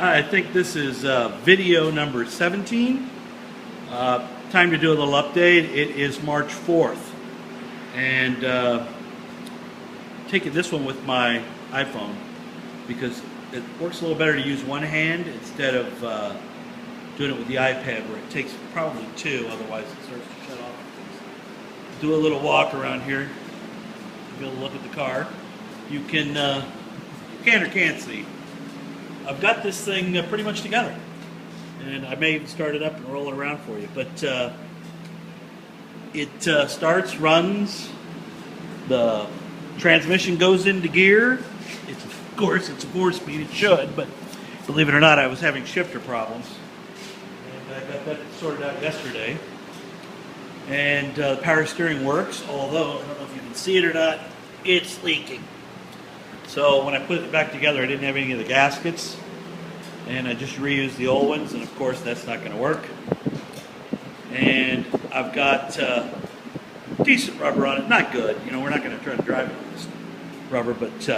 I think this is video number 17. Time to do a little update. It is March 4th. And taking this one with my iPhone because it works a little better to use one hand instead of doing it with the iPad where it takes probably two, otherwise it starts to shut off. Do a little walk around here. Be able to look at the car. You can or can't see. I've got this thing pretty much together, and I may even start it up and roll it around for you. But it starts, runs, the transmission goes into gear. Of course, it's a 4-speed. It should, but believe it or not, I was having shifter problems, and I got that sorted out yesterday. And the power steering works, although I don't know if you can see it or not, it's leaking. So when I put it back together, I didn't have any of the gaskets, and I just reused the old ones, and of course that's not going to work. And I've got decent rubber on it, not good. You know, we're not going to try to drive it with this rubber, but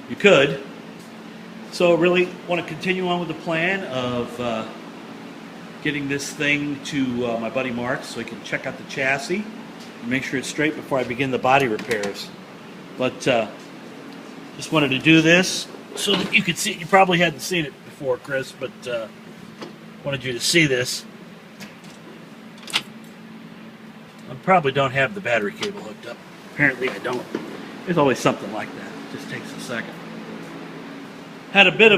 you could. So really want to continue on with the plan of getting this thing to my buddy Mark so he can check out the chassis and make sure it's straight before I begin the body repairs. But just wanted to do this so that you could see it. You probably hadn't seen it before, Chris, but wanted you to see this. I probably don't have the battery cable hooked up. Apparently I don't. There's always something like that. It just takes a second. Had a bit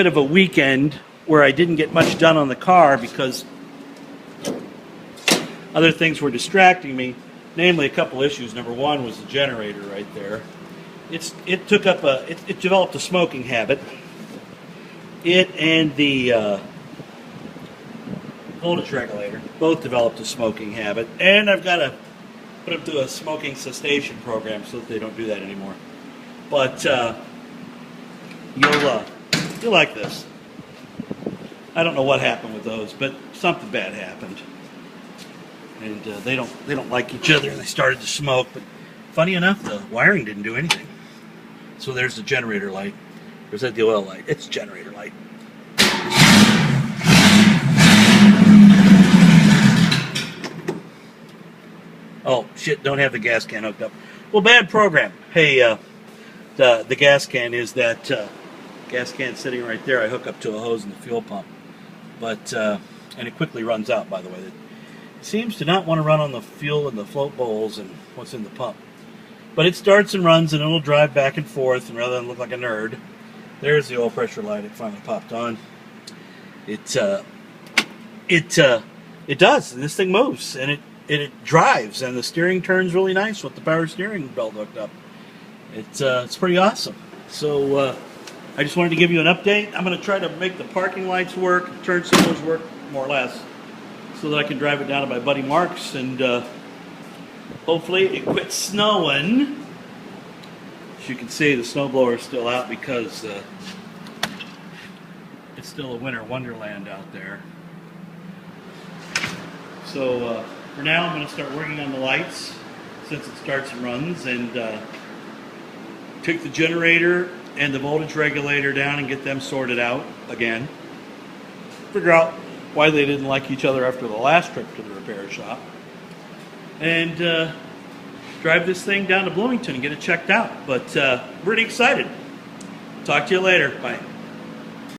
of a weekend where I didn't get much done on the car because other things were distracting me. Namely, a couple issues. Number one was the generator right there. It developed a smoking habit. It and the voltage regulator both developed a smoking habit, and I've got to put them through a smoking cessation program so that they don't do that anymore. But you'll like this. I don't know what happened with those, but something bad happened. And they don't like each other, and they started to smoke. But funny enough, the wiring didn't do anything. So there's the generator light. Or is that the oil light? It's generator light. Oh shit! Don't have the gas can hooked up. Well, bad program. Hey, the gas can is that gas can sitting right there. I hook up to a hose in the fuel pump, but and it quickly runs out. By the way. It seems to not want to run on the fuel and the float bowls and what's in the pump. But it starts and runs, and it'll drive back and forth, and rather than look like a nerd, there's the oil pressure light. It finally popped on. It does, and this thing moves, and it drives, and the steering turns really nice with the power steering belt hooked up. It's pretty awesome. So I just wanted to give you an update. I'm going to try to make the parking lights work, turn signals work, more or less, so that I can drive it down to my buddy Mark's, and hopefully it quits snowing. As you can see, the snowblower is still out because it's still a winter wonderland out there. So for now, I'm going to start working on the lights since it starts and runs, and take the generator and the voltage regulator down and get them sorted out again. Figure out why they didn't like each other after the last trip to the repair shop, and drive this thing down to Bloomington and get it checked out. But pretty excited. Talk to you later. Bye.